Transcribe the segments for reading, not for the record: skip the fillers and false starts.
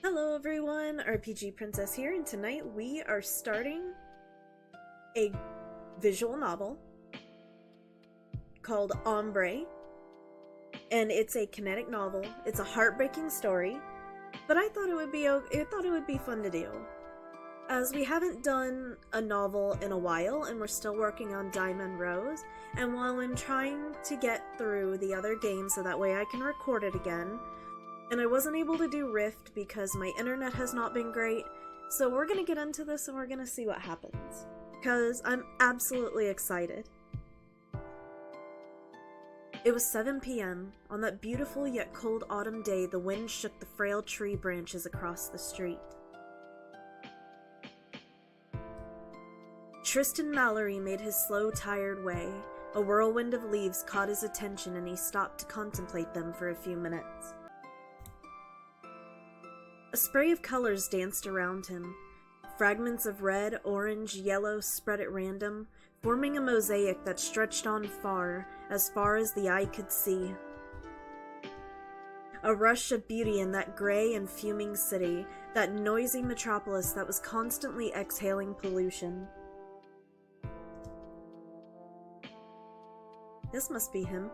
Hello everyone, RPGPrincess here, and tonight we are starting a visual novel called Ambre, and it's a kinetic novel. It's a heartbreaking story, but I thought it would be fun to do, as we haven't done a novel in a while, and we're still working on Diamond Rose. And while I'm trying to get through the other games so that way I can record it again. And I wasn't able to do Rift because my internet has not been great, so we're gonna get into this and we're gonna see what happens. Because I'm absolutely excited. It was 7 p.m. On that beautiful yet cold autumn day. The wind shook the frail tree branches across the street. Tristan Mallory made his slow, tired way. A whirlwind of leaves caught his attention and he stopped to contemplate them for a few minutes. A spray of colors danced around him. Fragments of red, orange, yellow spread at random, forming a mosaic that stretched on far as the eye could see. A rush of beauty in that gray and fuming city, that noisy metropolis that was constantly exhaling pollution. This must be him.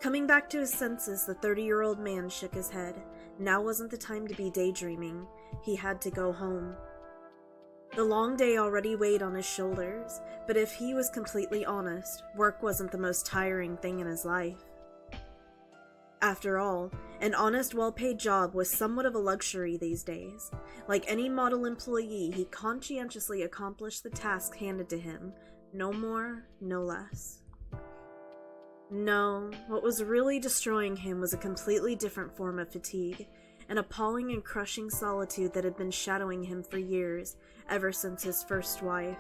Coming back to his senses, the 30-year-old man shook his head. Now wasn't the time to be daydreaming. He had to go home. The long day already weighed on his shoulders, but if he was completely honest, work wasn't the most tiring thing in his life. After all, an honest, well-paid job was somewhat of a luxury these days. Like any model employee, he conscientiously accomplished the task handed to him. No more, no less. No, what was really destroying him was a completely different form of fatigue, an appalling and crushing solitude that had been shadowing him for years, ever since his first wife.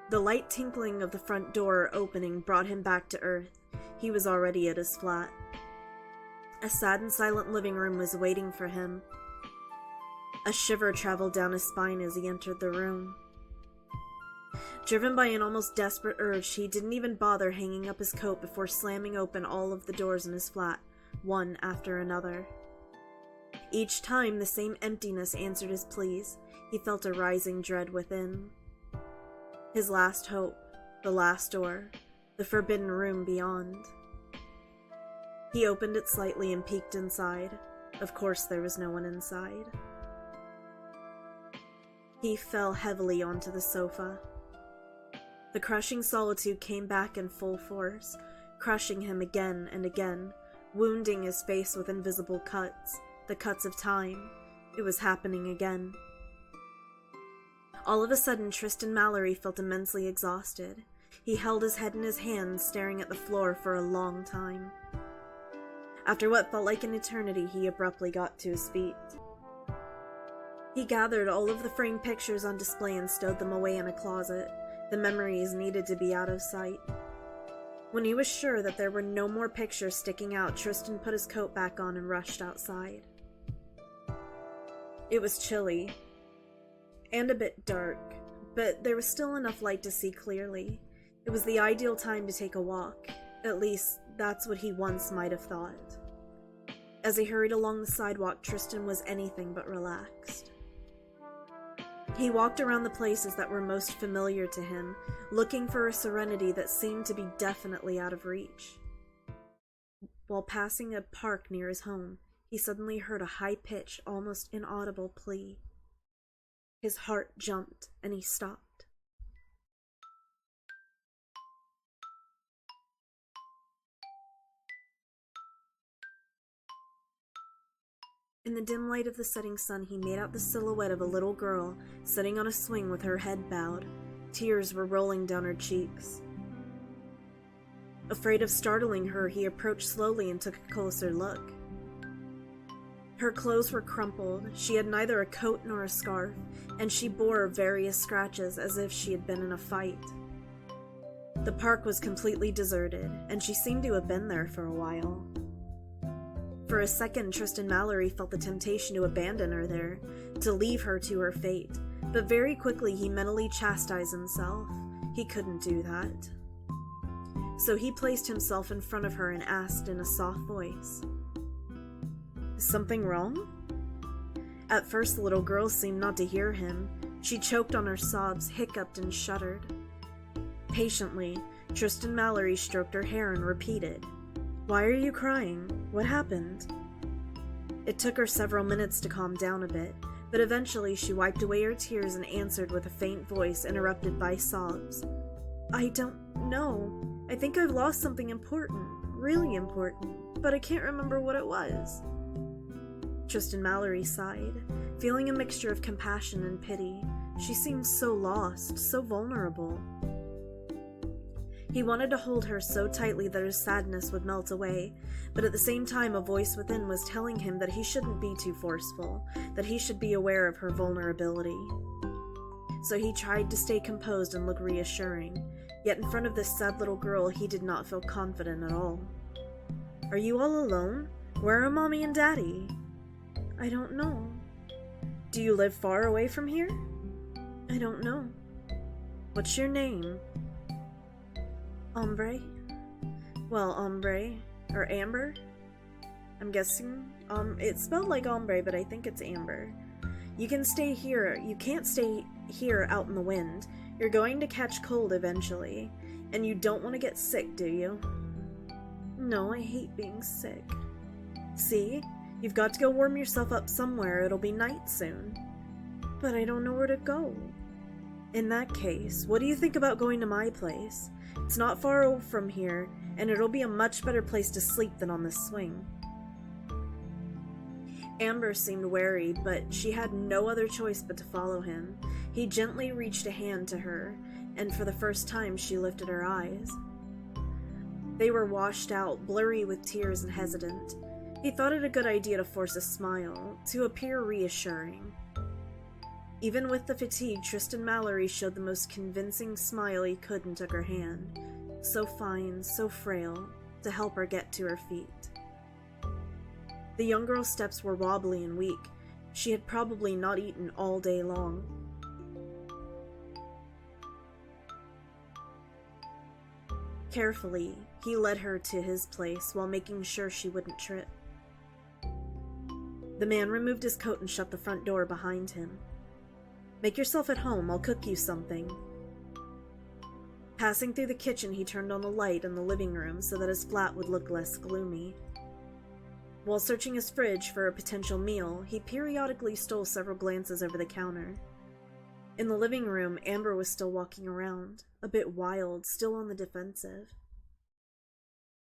The light tinkling of the front door opening brought him back to earth. He was already at his flat. A sad and silent living room was waiting for him. A shiver traveled down his spine as he entered the room. Driven by an almost desperate urge, he didn't even bother hanging up his coat before slamming open all of the doors in his flat, one after another. Each time, the same emptiness answered his pleas. He felt a rising dread within. His last hope, the last door, the forbidden room beyond. He opened it slightly and peeked inside. Of course, there was no one inside. He fell heavily onto the sofa. The crushing solitude came back in full force, crushing him again and again, wounding his face with invisible cuts, the cuts of time. It was happening again. All of a sudden, Tristan Mallory felt immensely exhausted. He held his head in his hands, staring at the floor for a long time. After what felt like an eternity, he abruptly got to his feet. He gathered all of the framed pictures on display and stowed them away in a closet. The memories needed to be out of sight. When he was sure that there were no more pictures sticking out, Tristan put his coat back on and rushed outside. It was chilly, and a bit dark, but there was still enough light to see clearly. It was the ideal time to take a walk. At least, that's what he once might have thought. As he hurried along the sidewalk, Tristan was anything but relaxed. He walked around the places that were most familiar to him, looking for a serenity that seemed to be definitely out of reach. While passing a park near his home, he suddenly heard a high-pitched, almost inaudible plea. His heart jumped, and he stopped. In the dim light of the setting sun, he made out the silhouette of a little girl sitting on a swing with her head bowed. Tears were rolling down her cheeks. Afraid of startling her, he approached slowly and took a closer look. Her clothes were crumpled. She had neither a coat nor a scarf, and she bore various scratches as if she had been in a fight. The park was completely deserted, and she seemed to have been there for a while. For a second, Tristan Mallory felt the temptation to abandon her there, to leave her to her fate, but very quickly he mentally chastised himself. He couldn't do that. So he placed himself in front of her and asked in a soft voice, Is something wrong? At first, the little girl seemed not to hear him. She choked on her sobs, hiccuped, and shuddered. Patiently, Tristan Mallory stroked her hair and repeated, "Why are you crying? What happened?" It took her several minutes to calm down a bit, but eventually she wiped away her tears and answered with a faint voice interrupted by sobs. "I don't know. I think I've lost something important, really important, but I can't remember what it was." Tristan Mallory sighed, feeling a mixture of compassion and pity. She seemed so lost, so vulnerable. He wanted to hold her so tightly that his sadness would melt away, but at the same time a voice within was telling him that he shouldn't be too forceful, that he should be aware of her vulnerability. So he tried to stay composed and look reassuring, yet in front of this sad little girl he did not feel confident at all. "Are you all alone? Where are Mommy and Daddy?" "I don't know." "Do you live far away from here?" "I don't know." "What's your name?" "Ambre." "Well, Ambre, or Amber? I'm guessing, it's spelled like Ambre, but I think it's Amber. You can stay here. You can't stay here out in the wind. You're going to catch cold eventually, and you don't want to get sick, do you?" "No, I hate being sick." "See? You've got to go warm yourself up somewhere. It'll be night soon." "But I don't know where to go." "In that case, what do you think about going to my place? It's not far from here, and it'll be a much better place to sleep than on this swing." Amber seemed wary, but she had no other choice but to follow him. He gently reached a hand to her, and for the first time she lifted her eyes. They were washed out, blurry with tears and hesitant. He thought it a good idea to force a smile, to appear reassuring. Even with the fatigue, Tristan Mallory showed the most convincing smile he could and took her hand, so fine, so frail, to help her get to her feet. The young girl's steps were wobbly and weak. She had probably not eaten all day long. Carefully, he led her to his place while making sure she wouldn't trip. The man removed his coat and shut the front door behind him. "Make yourself at home, I'll cook you something." Passing through the kitchen, he turned on the light in the living room so that his flat would look less gloomy. While searching his fridge for a potential meal, he periodically stole several glances over the counter. In the living room, Amber was still walking around, a bit wild, still on the defensive.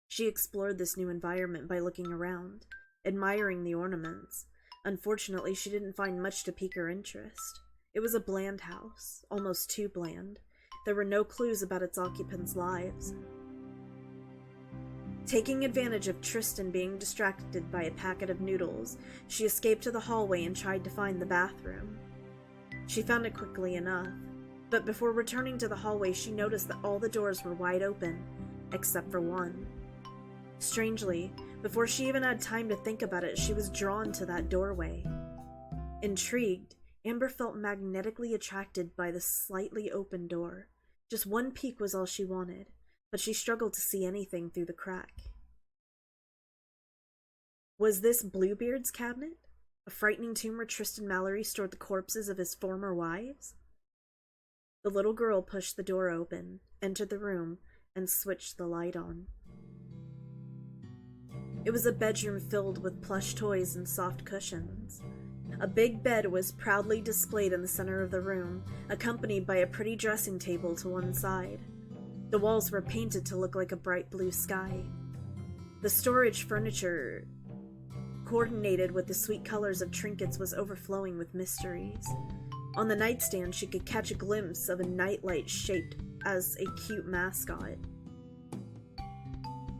She explored this new environment by looking around, admiring the ornaments. Unfortunately, she didn't find much to pique her interest. It was a bland house, almost too bland. There were no clues about its occupants' lives. Taking advantage of Tristan being distracted by a packet of noodles, she escaped to the hallway and tried to find the bathroom. She found it quickly enough, but before returning to the hallway, she noticed that all the doors were wide open, except for one. Strangely, before she even had time to think about it, she was drawn to that doorway. Intrigued, Amber felt magnetically attracted by the slightly open door. Just one peek was all she wanted, but she struggled to see anything through the crack. Was this Bluebeard's cabinet? A frightening tomb where Tristan Mallory stored the corpses of his former wives? The little girl pushed the door open, entered the room, and switched the light on. It was a bedroom filled with plush toys and soft cushions. A big bed was proudly displayed in the center of the room, accompanied by a pretty dressing table to one side. The walls were painted to look like a bright blue sky. The storage furniture, coordinated with the sweet colors of trinkets, was overflowing with mysteries. On the nightstand, she could catch a glimpse of a nightlight shaped as a cute mascot.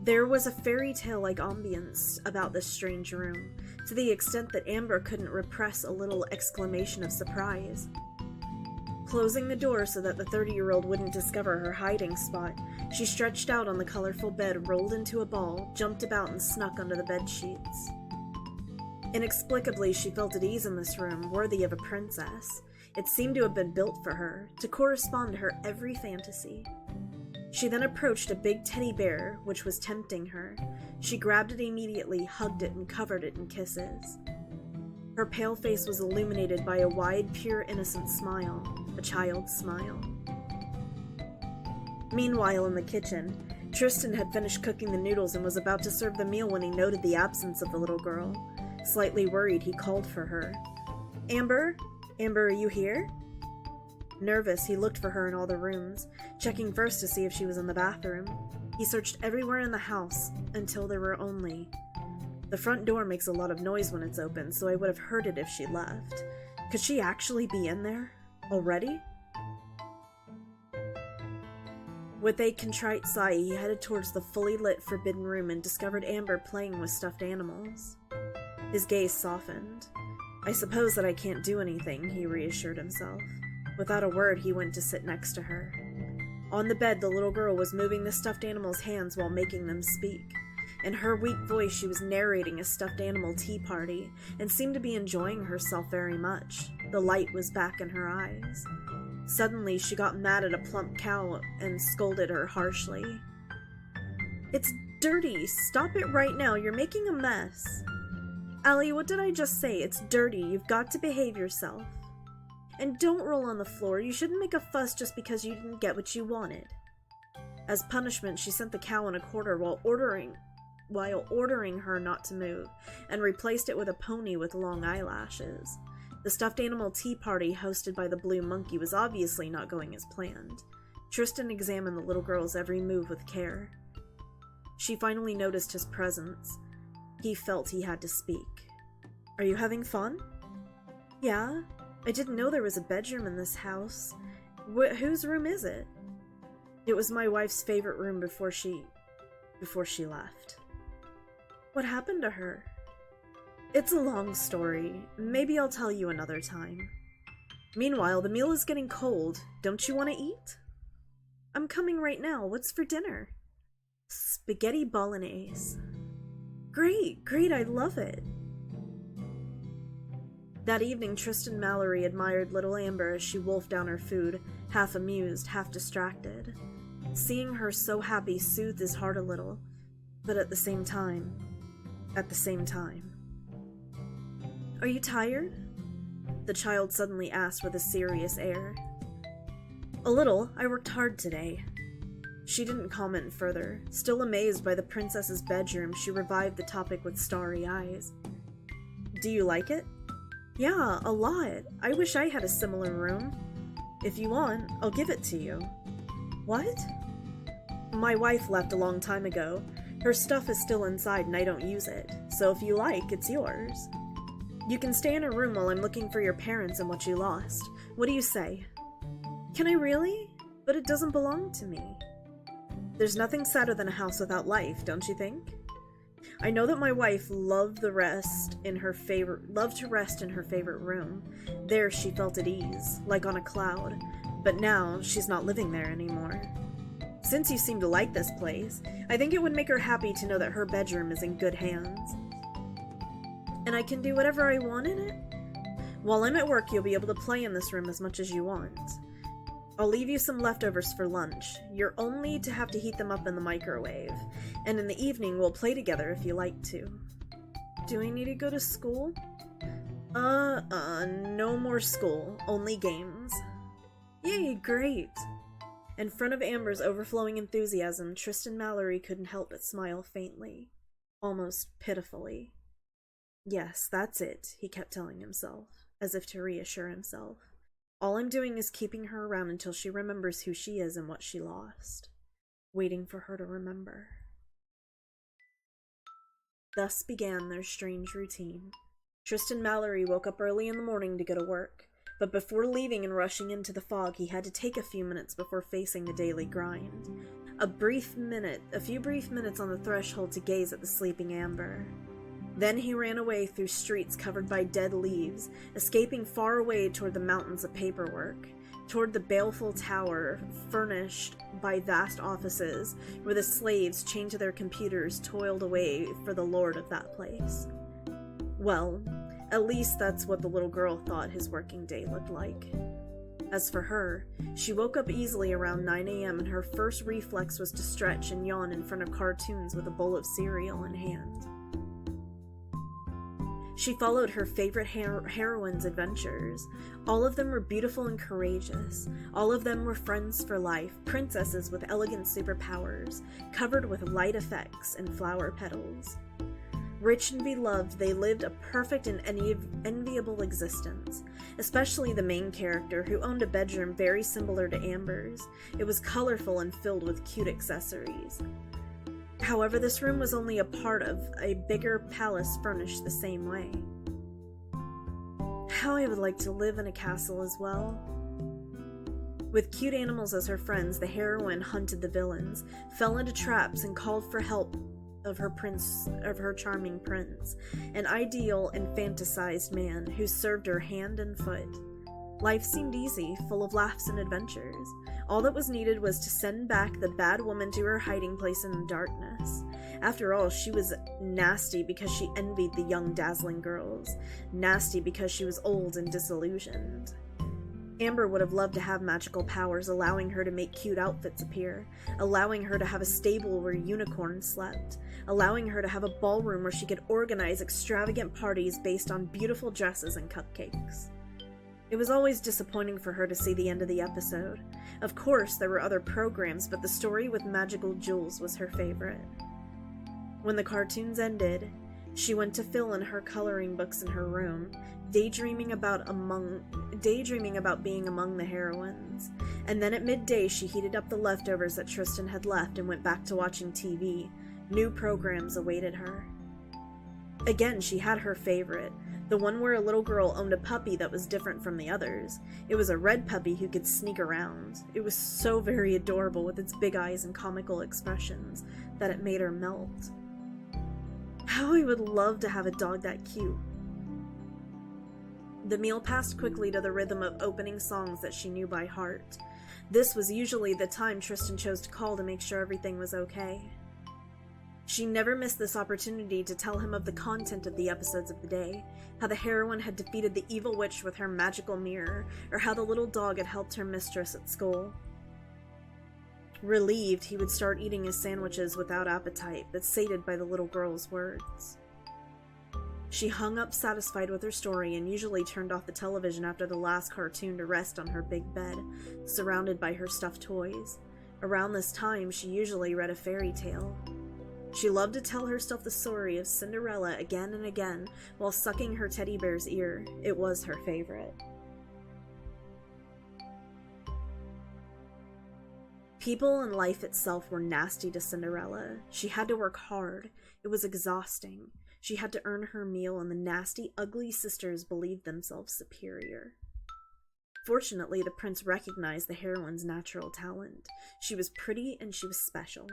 There was a fairy tale-like ambience about this strange room, to the extent that Amber couldn't repress a little exclamation of surprise. Closing the door so that the 30-year-old wouldn't discover her hiding spot, she stretched out on the colorful bed, rolled into a ball, jumped about, and snuck under the bedsheets. Inexplicably, she felt at ease in this room, worthy of a princess. It seemed to have been built for her, to correspond to her every fantasy. She then approached a big teddy bear, which was tempting her. She grabbed it immediately, hugged it, and covered it in kisses. Her pale face was illuminated by a wide, pure, innocent smile, a child's smile. Meanwhile, in the kitchen, Tristan had finished cooking the noodles and was about to serve the meal when he noted the absence of the little girl. Slightly worried, he called for her. "Amber? Amber, are you here?" Nervous, he looked for her in all the rooms, checking first to see if she was in the bathroom. He searched everywhere in the house until there were only... The front door makes a lot of noise when it's open, so I would have heard it if she left. Could she actually be in there? Already? With a contrite sigh, he headed towards the fully lit forbidden room and discovered Amber playing with stuffed animals. His gaze softened. "I suppose that I can't do anything," he reassured himself. Without a word, he went to sit next to her. On the bed, the little girl was moving the stuffed animal's hands while making them speak. In her weak voice, she was narrating a stuffed animal tea party, and seemed to be enjoying herself very much. The light was back in her eyes. Suddenly, she got mad at a plump cow and scolded her harshly. "It's dirty! Stop it right now! You're making a mess!" "Allie, what did I just say? It's dirty. You've got to behave yourself. And don't roll on the floor. You shouldn't make a fuss just because you didn't get what you wanted." As punishment, she sent the cow in a corner while ordering her not to move, and replaced it with a pony with long eyelashes. The stuffed animal tea party hosted by the blue monkey was obviously not going as planned. Tristan examined the little girl's every move with care. She finally noticed his presence. He felt he had to speak. "Are you having fun?" "Yeah. I didn't know there was a bedroom in this house. Whose room is it?" "It was my wife's favorite room before she left." "What happened to her?" "It's a long story. Maybe I'll tell you another time. Meanwhile, the meal is getting cold. Don't you want to eat?" "I'm coming right now. What's for dinner?" "Spaghetti bolognese." Great, I love it." That evening, Tristan Mallory admired little Amber as she wolfed down her food, half amused, half distracted. Seeing her so happy soothed his heart a little, but at the same time... "Are you tired?" the child suddenly asked with a serious air. "A little. I worked hard today." She didn't comment further. Still amazed by the princess's bedroom, she revived the topic with starry eyes. "Do you like it?" "Yeah, a lot. I wish I had a similar room. If you want, I'll give it to you." "What?" "My wife left a long time ago. Her stuff is still inside and I don't use it. So if you like, it's yours. You can stay in her room while I'm looking for your parents and what you lost. What do you say?" "Can I really? But it doesn't belong to me." "There's nothing sadder than a house without life, don't you think? I know that my wife loved to rest in her favorite room. There she felt at ease, like on a cloud. But now she's not living there anymore. Since you seem to like this place, I think it would make her happy to know that her bedroom is in good hands." "And I can do whatever I want in it?" "While I'm at work, you'll be able to play in this room as much as you want. I'll leave you some leftovers for lunch. You're only to have to heat them up in the microwave. And in the evening, we'll play together if you like to." "Do I need to go to school?" No more school. Only games." "Yay, great." In front of Amber's overflowing enthusiasm, Tristan Mallory couldn't help but smile faintly. Almost pitifully. "Yes, that's it," he kept telling himself, as if to reassure himself. "All I'm doing is keeping her around until she remembers who she is and what she lost. Waiting for her to remember." Thus began their strange routine. Tristan Mallory woke up early in the morning to go to work, but before leaving and rushing into the fog, he had to take a few minutes before facing the daily grind. A few brief minutes on the threshold to gaze at the sleeping Amber. Then he ran away through streets covered by dead leaves, escaping far away toward the mountains of paperwork, toward the baleful tower furnished by vast offices, where the slaves, chained to their computers, toiled away for the lord of that place. Well, at least that's what the little girl thought his working day looked like. As for her, she woke up easily around 9 a.m. and her first reflex was to stretch and yawn in front of cartoons with a bowl of cereal in hand. She followed her favorite heroines' adventures. All of them were beautiful and courageous. All of them were friends for life, princesses with elegant superpowers, covered with light effects and flower petals. Rich and beloved, they lived a perfect and enviable existence, especially the main character, who owned a bedroom very similar to Ambre's. It was colorful and filled with cute accessories. However, this room was only a part of a bigger palace furnished the same way. How I would like to live in a castle as well. With cute animals as her friends, the heroine hunted the villains, fell into traps, and called for help of her charming prince, an ideal and fantasized man who served her hand and foot. Life seemed easy, full of laughs and adventures. All that was needed was to send back the bad woman to her hiding place in the darkness. After all, she was nasty because she envied the young, dazzling girls. Nasty because she was old and disillusioned. Ambre would have loved to have magical powers, allowing her to make cute outfits appear, allowing her to have a stable where unicorns slept, allowing her to have a ballroom where she could organize extravagant parties based on beautiful dresses and cupcakes. It was always disappointing for her to see the end of the episode. Of course, there were other programs, but the story with magical jewels was her favorite. When the cartoons ended, she went to fill in her coloring books in her room, daydreaming about being among the heroines. And then at midday, she heated up the leftovers that Tristan had left and went back to watching TV. New programs awaited her. Again, she had her favorite, the one where a little girl owned a puppy that was different from the others. It was a red puppy who could sneak around. It was so very adorable with its big eyes and comical expressions that it made her melt. How I would love to have a dog that cute. The meal passed quickly to the rhythm of opening songs that she knew by heart. This was usually the time Tristan chose to call to make sure everything was okay. She never missed this opportunity to tell him of the content of the episodes of the day, how the heroine had defeated the evil witch with her magical mirror, or how the little dog had helped her mistress at school. Relieved, he would start eating his sandwiches without appetite, but sated by the little girl's words. She hung up satisfied with her story and usually turned off the television after the last cartoon to rest on her big bed, surrounded by her stuffed toys. Around this time, she usually read a fairy tale. She loved to tell herself the story of Cinderella again and again while sucking her teddy bear's ear. It was her favorite. People and life itself were nasty to Cinderella. She had to work hard. It was exhausting. She had to earn her meal, and the nasty, ugly sisters believed themselves superior. Fortunately, the prince recognized the heroine's natural talent. She was pretty and she was special.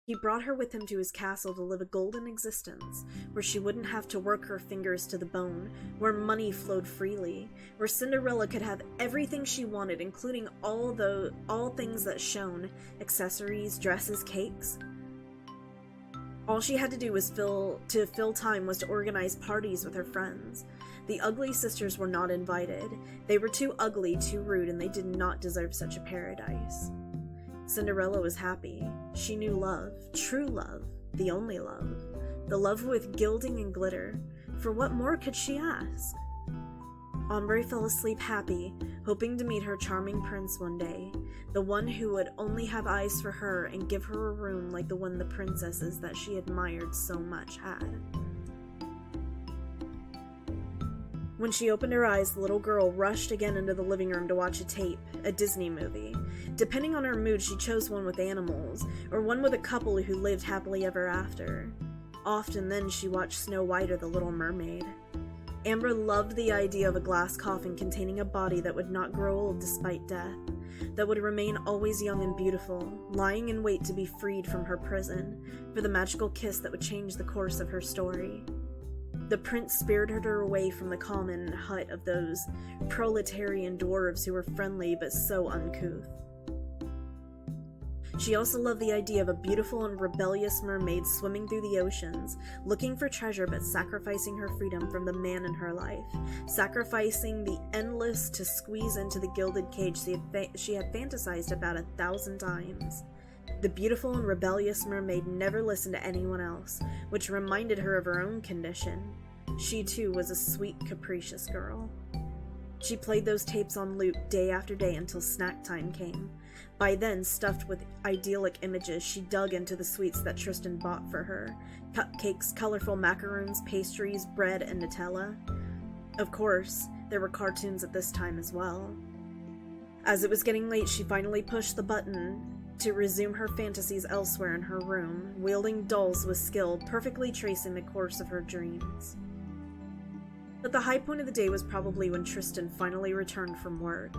He brought her with him to his castle to live a golden existence, where she wouldn't have to work her fingers to the bone, where money flowed freely, where Cinderella could have everything she wanted, including all things that shone, accessories, dresses, cakes. All she had to do to fill time was to organize parties with her friends. The ugly sisters were not invited. They were too ugly, too rude, and they did not deserve such a paradise. Cinderella was happy. She knew love, true love, the only love, the love with gilding and glitter. For what more could she ask? Ambre fell asleep happy, hoping to meet her charming prince one day, the one who would only have eyes for her and give her a room like the one the princesses that she admired so much had. When she opened her eyes, the little girl rushed again into the living room to watch a tape, a Disney movie. Depending on her mood, she chose one with animals, or one with a couple who lived happily ever after. Often then, she watched Snow White or The Little Mermaid. Ambre loved the idea of a glass coffin containing a body that would not grow old despite death, that would remain always young and beautiful, lying in wait to be freed from her prison, for the magical kiss that would change the course of her story. The prince spirited her away from the common hut of those proletarian dwarves who were friendly but so uncouth. She also loved the idea of a beautiful and rebellious mermaid swimming through the oceans, looking for treasure but sacrificing her freedom from the man in her life, sacrificing the endless to squeeze into the gilded cage she had fantasized about 1,000 times. The beautiful and rebellious mermaid never listened to anyone else, which reminded her of her own condition. She too was a sweet, capricious girl. She played those tapes on loop day after day until snack time came. By then, stuffed with idyllic images, she dug into the sweets that Tristan bought for her. Cupcakes, colorful macaroons, pastries, bread, and Nutella. Of course, there were cartoons at this time as well. As it was getting late, she finally pushed the button to resume her fantasies elsewhere in her room, wielding dolls with skill, perfectly tracing the course of her dreams. But the high point of the day was probably when Tristan finally returned from work.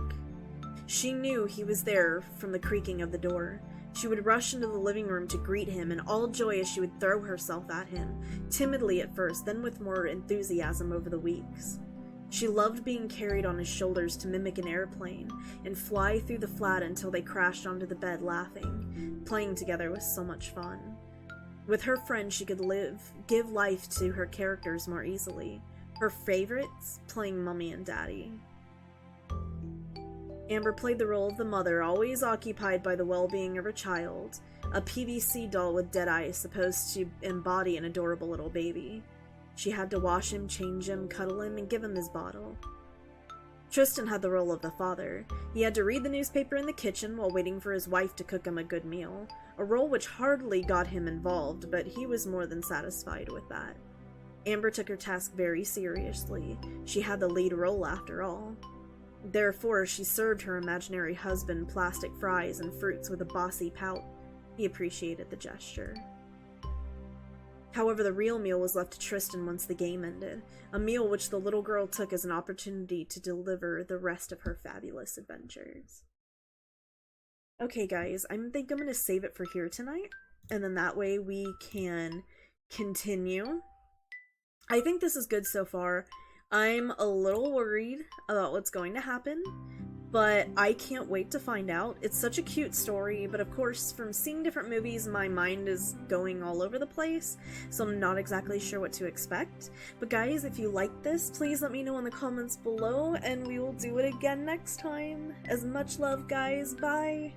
She knew he was there from the creaking of the door. She would rush into the living room to greet him, and all joyous she would throw herself at him, timidly at first, then with more enthusiasm over the weeks. She loved being carried on his shoulders to mimic an airplane, and fly through the flat until they crashed onto the bed laughing. Playing together was so much fun. With her friends, she could give life to her characters more easily. Her favorites, playing Mummy and Daddy. Amber played the role of the mother, always occupied by the well-being of her child, a PVC doll with dead eyes supposed to embody an adorable little baby. She had to wash him, change him, cuddle him, and give him his bottle. Tristan had the role of the father. He had to read the newspaper in the kitchen while waiting for his wife to cook him a good meal, a role which hardly got him involved, but he was more than satisfied with that. Amber took her task very seriously. She had the lead role after all. Therefore, she served her imaginary husband plastic fries and fruits with a bossy pout. He appreciated the gesture. However, the real meal was left to Tristan once the game ended, a meal which the little girl took as an opportunity to deliver the rest of her fabulous adventures. Okay guys, I think I'm going to save it for here tonight, and then that way we can continue. I think this is good so far. I'm a little worried about what's going to happen, but I can't wait to find out. It's such a cute story, but of course, from seeing different movies, my mind is going all over the place, so I'm not exactly sure what to expect. But guys, if you like this, please let me know in the comments below, and we will do it again next time. As much love, guys. Bye!